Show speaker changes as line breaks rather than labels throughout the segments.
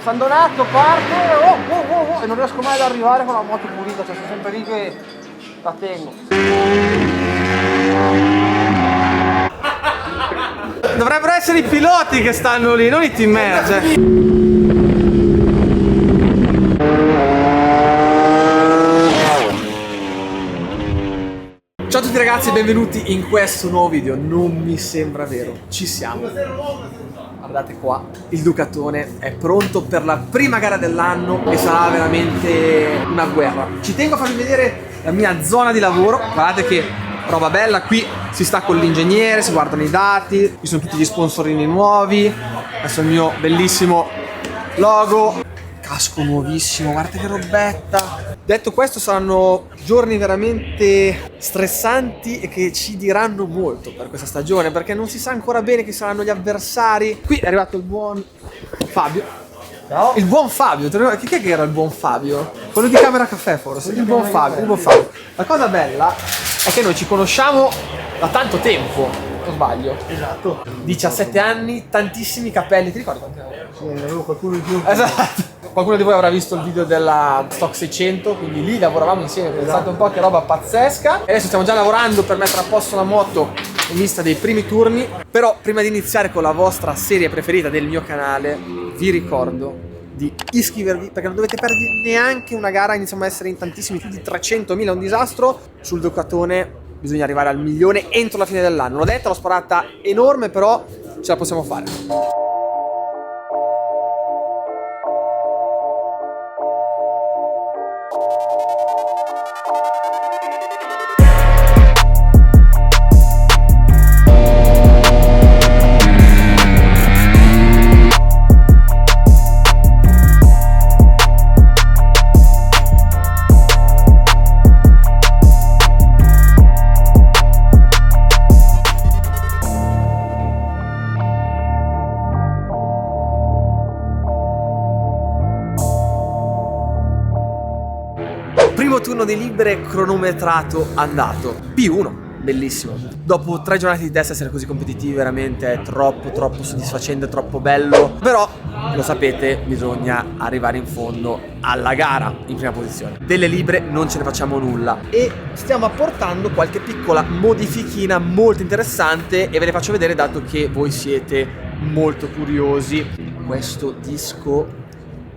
San Donato parte, e non riesco mai ad arrivare con la moto pulita, cioè sono sempre lì che la tengo. Dovrebbero essere i piloti che stanno lì, non i team manager. Ciao a tutti ragazzi e benvenuti in questo nuovo video. Non mi sembra vero, ci siamo. Guardate qua, il Ducatone è pronto per la prima gara dell'anno e sarà veramente una guerra. Ci tengo a farvi vedere la mia zona di lavoro. Guardate che roba bella, qui si sta con l'ingegnere, si guardano i dati, qui sono tutti gli sponsorini nuovi, questo è il mio bellissimo logo, casco nuovissimo, guardate che robetta. Detto questo, saranno giorni veramente stressanti e che ci diranno molto per questa stagione, perché non si sa ancora bene chi saranno gli avversari. Qui è arrivato il buon Fabio. Ciao. Il buon Fabio, chi è che era il buon Fabio? Quello di Camera Caffè forse, il buon Fabio. La cosa bella è che noi ci conosciamo da tanto tempo, non sbaglio?
Esatto.
17 anni, tantissimi capelli, ti ricordi quanti anni?
Sì, ne avevo qualcuno in più.
Esatto. Qualcuno di voi avrà visto il video della Stock 600, quindi lì lavoravamo insieme, pensate un po' che roba pazzesca. E adesso stiamo già lavorando per mettere a posto la moto in vista dei primi turni. Però prima di iniziare con la vostra serie preferita del mio canale, vi ricordo di iscrivervi, perché non dovete perdere neanche una gara. Iniziamo a essere in tantissimi, più di 300.000, un disastro. Sul Ducatone bisogna arrivare al 1.000.000 entro la fine dell'anno. L'ho detto, l'ho sparata enorme, però ce la possiamo fare. Primo turno di libere cronometrato andato. P1, bellissimo. Dopo 3 giornate di test essere così competitivi veramente è troppo soddisfacente, troppo bello. Però, lo sapete, bisogna arrivare in fondo alla gara in prima posizione. Delle libere non ce ne facciamo nulla e stiamo apportando qualche piccola modifichina molto interessante e ve le faccio vedere dato che voi siete molto curiosi. Questo disco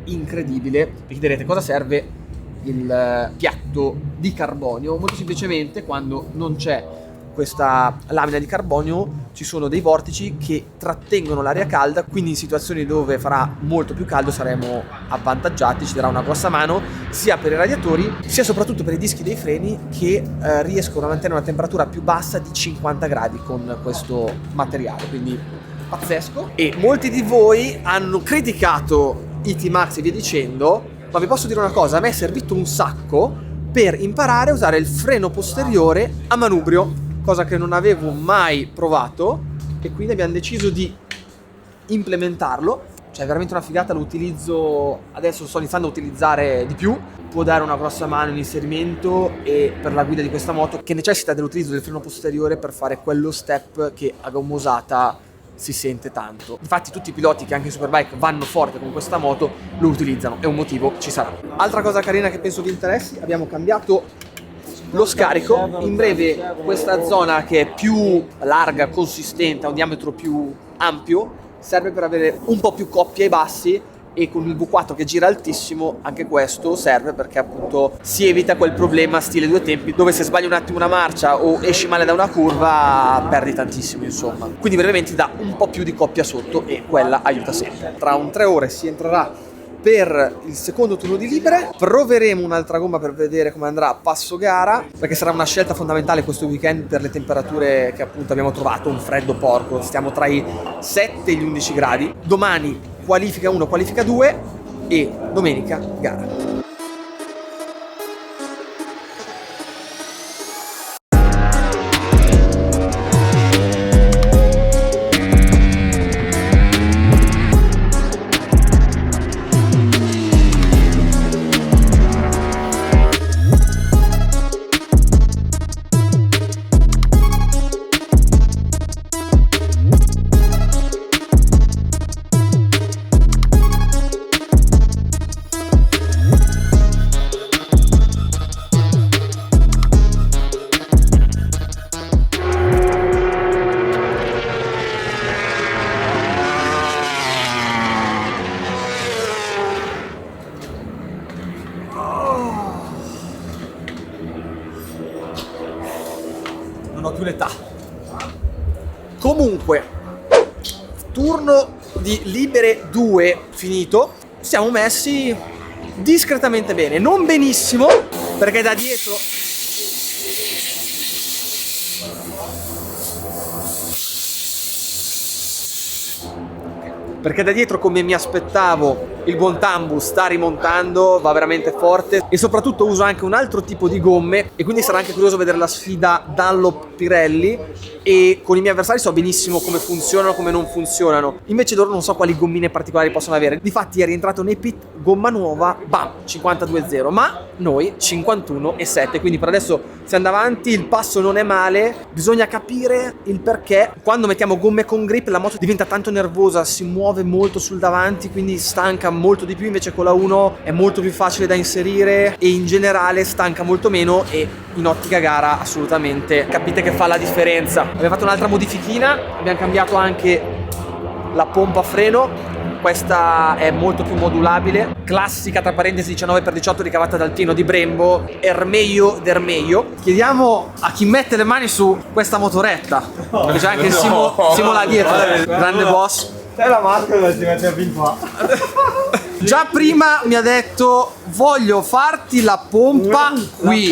incredibile. Vi chiederete cosa serve il piatto di carbonio. Molto semplicemente, quando non c'è questa lamina di carbonio ci sono dei vortici che trattengono l'aria calda, quindi in situazioni dove farà molto più caldo saremo avvantaggiati, ci darà una grossa mano sia per i radiatori sia soprattutto per i dischi dei freni che riescono a mantenere una temperatura più bassa di 50 gradi con questo materiale, quindi pazzesco. E molti di voi hanno criticato i T-Max e via dicendo, ma vi posso dire una cosa, a me è servito un sacco per imparare a usare il freno posteriore a manubrio, cosa che non avevo mai provato e quindi abbiamo deciso di implementarlo. Cioè veramente una figata, lo utilizzo, adesso sto iniziando a utilizzare di più, può dare una grossa mano in inserimento e per la guida di questa moto che necessita dell'utilizzo del freno posteriore per fare quello step che a gomma usata si sente tanto. Infatti tutti i piloti che anche in Superbike vanno forte con questa moto lo utilizzano e un motivo ci sarà. Altra cosa carina che penso vi interessi, abbiamo cambiato lo scarico. In breve questa zona che è più larga, consistente, ha un diametro più ampio, serve per avere un po' più coppia ai bassi, e con il V4 che gira altissimo anche questo serve perché appunto si evita quel problema stile due tempi dove se sbagli un attimo una marcia o esci male da una curva perdi tantissimo, insomma. Quindi brevemente dà un po' più di coppia sotto e quella aiuta sempre. Tra un 3 ore si entrerà per il secondo turno di libere, proveremo un'altra gomma per vedere come andrà a passo gara, perché sarà una scelta fondamentale questo weekend per le temperature che appunto abbiamo trovato, un freddo porco, stiamo tra i 7 e gli 11 gradi. Domani qualifica 1, qualifica 2 e domenica gara. più l'età. Comunque, turno di libere 2 finito, siamo messi discretamente bene, non benissimo, perché da dietro come mi aspettavo il buon Tambus sta rimontando, va veramente forte, e soprattutto uso anche un altro tipo di gomme, e quindi sarà anche curioso vedere la sfida Dunlop Pirelli, e con i miei avversari so benissimo come funzionano, come non funzionano, invece loro non so quali gommine particolari possono avere. Difatti è rientrato nei pit, gomma nuova, bam, 52.0, ma noi 51.7, quindi per adesso siamo davanti, il passo non è male, bisogna capire il perché. Quando mettiamo gomme con grip la moto diventa tanto nervosa, si muove molto sul davanti, quindi stanca molto di più, invece con la 1 è molto più facile da inserire e in generale stanca molto meno, e in ottica gara assolutamente capite che fa la differenza. Abbiamo fatto un'altra modifichina, abbiamo cambiato anche la pompa a freno, questa è molto più modulabile, classica tra parentesi 19x18 ricavata dal pieno di Brembo, ermeio d'ermeio. Chiediamo a chi mette le mani su questa motoretta, perché c'è anche Simo là dietro, grande boss.
C'è la maschera, si mette fin qua.
Già prima mi ha detto: voglio farti la pompa qui,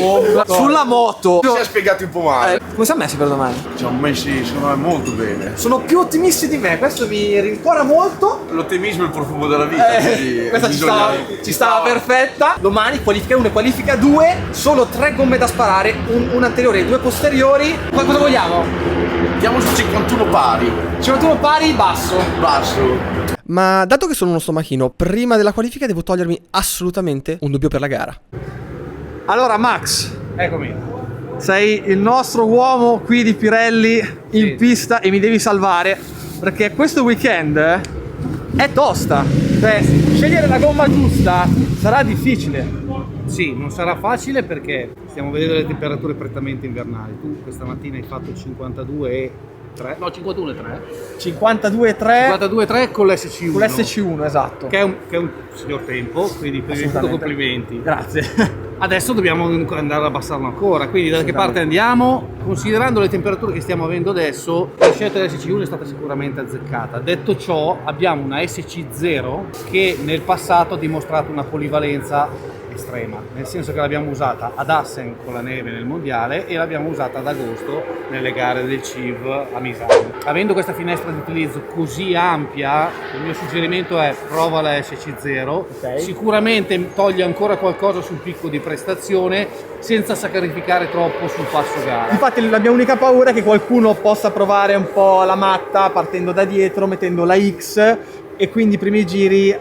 sulla moto.
Si è spiegato un po' male.
Come siamo messi per domani?
Ci hanno messi, secondo me, molto bene.
Sono più ottimisti di me, questo mi rincuora molto.
L'ottimismo è il profumo della vita. quindi
Questa
bisogna-
ci stava perfetta. Domani qualifica 1 e qualifica 2, solo 3 gomme da sparare, un anteriore e 2 posteriori. Cosa vogliamo?
Andiamo su 51 pari,
51 pari, basso.
basso.
Ma dato che sono uno stomachino, prima della qualifica devo togliermi assolutamente un dubbio per la gara. Allora Max,
Eccomi.
sei il nostro uomo qui di Pirelli in pista e mi devi salvare, perché questo weekend è tosta. Cioè, scegliere la gomma giusta sarà difficile.
Sì, non sarà facile perché stiamo vedendo le temperature prettamente invernali. Tu questa mattina hai fatto 52,3, no 51,3.
52,3
52,3 con l'SC1.
con l'SC1, esatto.
Che è un signor tempo, quindi prima di tutto
Assolutamente.
complimenti.
Grazie.
Adesso dobbiamo andare ad abbassarlo ancora, quindi da che parte andiamo? Considerando le temperature che stiamo avendo adesso, la scelta dell'SC1 è stata sicuramente azzeccata. Detto ciò, abbiamo una SC0 che nel passato ha dimostrato una polivalenza estrema, nel senso che l'abbiamo usata ad Assen con la neve nel mondiale e l'abbiamo usata ad agosto nelle gare del CIV a Misano. Avendo questa finestra di utilizzo così ampia, il mio suggerimento è prova la SC0,
Ok.
sicuramente toglie ancora qualcosa sul picco di prestazione senza sacrificare troppo sul passo gara.
Infatti la mia unica paura è che qualcuno possa provare un po' la matta partendo da dietro, mettendo la X, e quindi i primi giri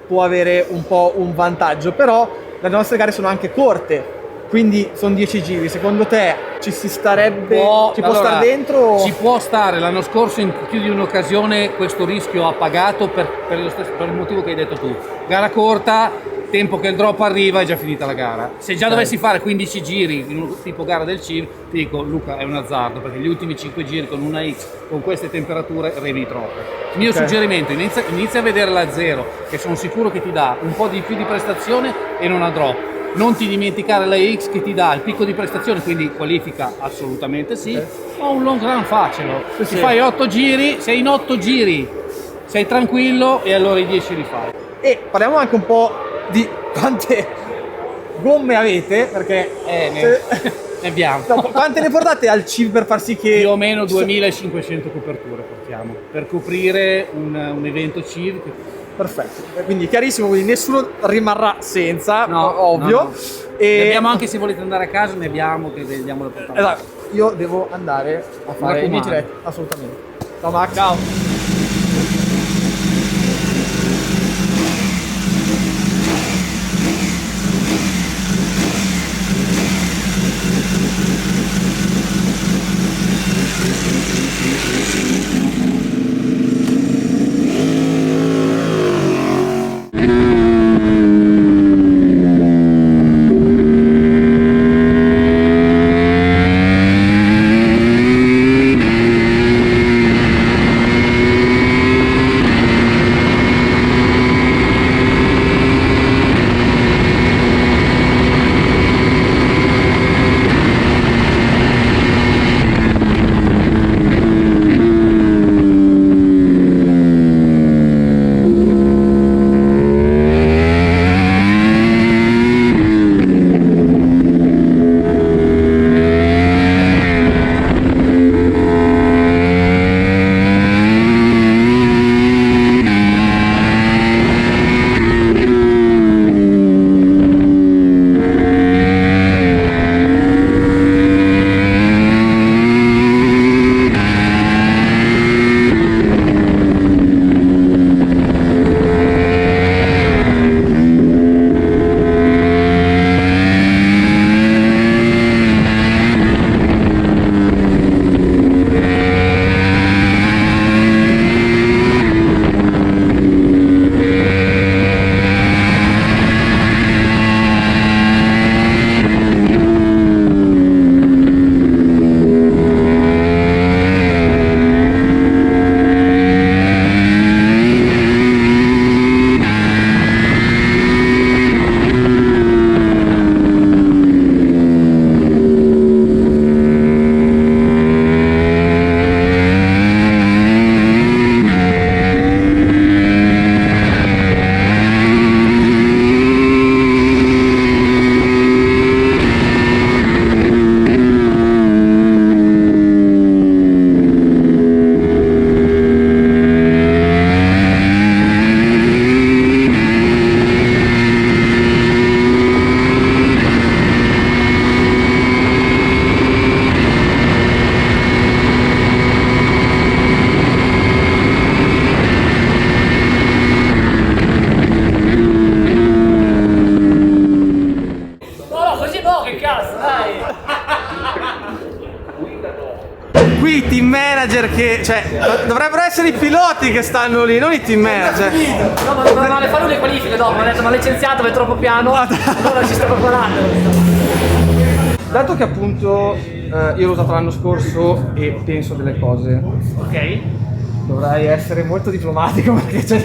può avere un po' un vantaggio, però le nostre gare sono anche corte, quindi sono 10 giri. Secondo te ci si starebbe, ci può
allora,
stare dentro?
Ci può stare. L'anno scorso in più di un'occasione questo rischio ha pagato per il motivo che hai detto tu. Gara corta, tempo che il drop arriva, è già finita la gara. Se già dovessi fare 15 giri in un tipo gara del CIV, ti dico Luca, è un azzardo, perché gli ultimi 5 giri con una X con queste temperature remi troppo. Il mio suggerimento, inizia a vedere la 0, che sono sicuro che ti dà un po' di più di prestazione e non ha drop. Non ti dimenticare la X che ti dà il picco di prestazione, quindi qualifica assolutamente sì, o un long run facelo.
Sì.
Fai 8 giri, sei in 8 giri, sei tranquillo e allora i 10 li fai.
E parliamo anche un po' di quante gomme avete, perché
Ne abbiamo.
no, quante ne portate al CIV per far sì che
Più o meno 2500 coperture portiamo per coprire un evento CIV.
Perfetto, quindi chiarissimo, quindi nessuno rimarrà senza,
No,
ovvio.
no, no.
E
Ne abbiamo anche, se volete andare a casa, ne abbiamo che vediamo la portata.
esatto, io devo andare a fare i miei
raccomando.
giretti, assolutamente. Ciao Max.
Ciao.
perché, cioè, dovrebbero essere i piloti che stanno lì, non i team manager.
No, ma doveva fare le qualifiche dopo, ha detto ma licenziato, è troppo piano, allora ci sto preparando.
Dato che appunto io l'ho usato l'anno scorso e penso delle cose,
Ok?
dovrei essere molto diplomatico perché c'è il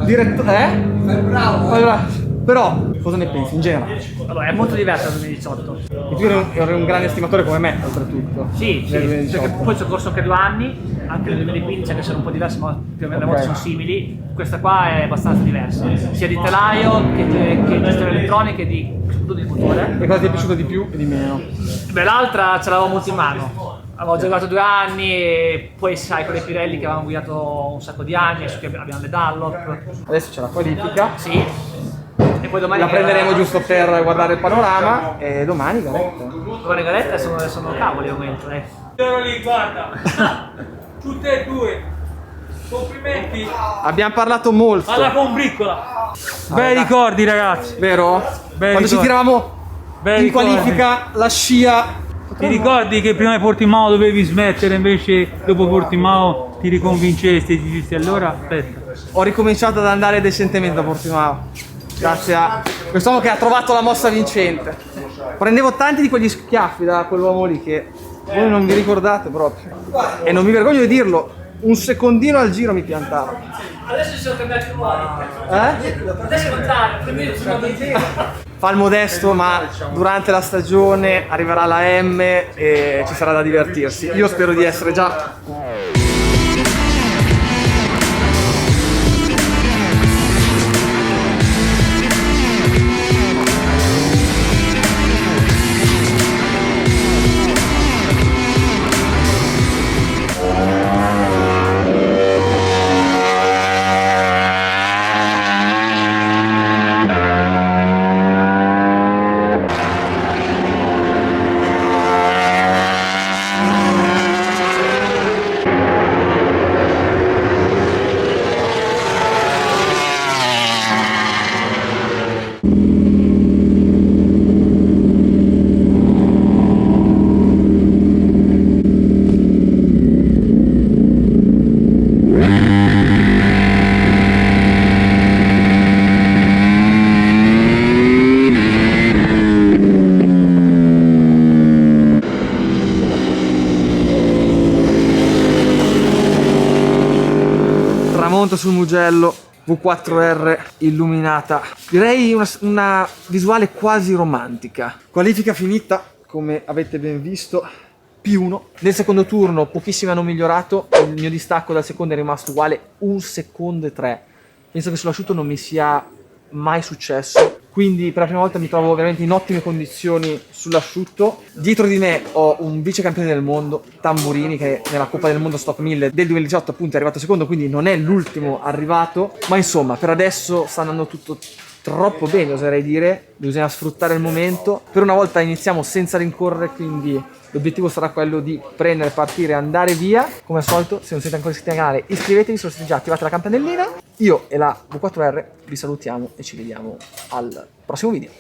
direttore. Bravo! Però, cosa ne pensi in generale?
Allora, è molto diverso dal 2018.
E tu eri un grande estimatore come me, oltretutto.
Sì,
nel
sì,
2018.
perché poi ci ho corso anche 2 anni, anche nel 2015 anche se sono un po' diversi, ma più o meno le moto sono simili. Questa qua è abbastanza diversa, sia di telaio che gestione elettronica e soprattutto di motore.
E cosa ti è piaciuto di più e di meno?
Beh, l'altra ce l'avevamo molto in mano. Avevo giocato 2 anni e poi sai con le Pirelli che avevamo guidato un sacco di anni, adesso che abbiamo le Dunlop.
Adesso c'è la qualifica.
Sì. E poi domani
La prenderemo giusto per guardare il panorama e domani garetta.
Domani garetta sono cavoli al momento,
Loro lì, guarda, tutte e due, complimenti
Abbiamo parlato molto,
alla combriccola. Bei ricordi ragazzi,
vero?
Bei
Quando ci
ricordi.
tiravamo
Bei
in
ricordi.
qualifica la scia.
Ti ricordi che prima di Portimao dovevi smettere, invece dopo Portimao ti riconvincesti e ti dicesti allora aspetta.
Ho ricominciato ad andare decentemente a Portimao. Grazie a quest'uomo che ha trovato la mossa vincente. Prendevo tanti di quegli schiaffi da quell'uomo lì che voi non vi ricordate proprio. E non mi vergogno di dirlo, un secondino al giro mi piantava.
Adesso ci sono cambiati i ruoli.
Eh?
Adesso è il contrario, prima sono benzina.
Fa il modesto, ma durante la stagione arriverà la M e ci sarà da divertirsi. Io spero di essere già. Tramonto sul Mugello, V4R illuminata, direi una visuale quasi romantica. Qualifica finita, come avete ben visto, P1. Nel secondo turno pochissimi hanno migliorato, il mio distacco dal secondo è rimasto uguale 1 secondo e 3. Penso che sull'asciutto non mi sia mai successo, quindi per la prima volta mi trovo veramente in ottime condizioni sull'asciutto. Dietro di me ho un vice campione del mondo, Tamburini, che nella Coppa del Mondo Stock 1000 del 2018 appunto è arrivato secondo, quindi non è l'ultimo arrivato, ma insomma per adesso sta andando tutto troppo bene, oserei dire. Bisogna sfruttare il momento. Per una volta iniziamo senza rincorrere, quindi l'obiettivo sarà quello di prendere, partire e andare via. Come al solito, se non siete ancora iscritti al canale, iscrivetevi, se non siete già attivate la campanellina. Io e la V4R vi salutiamo e ci vediamo al prossimo video.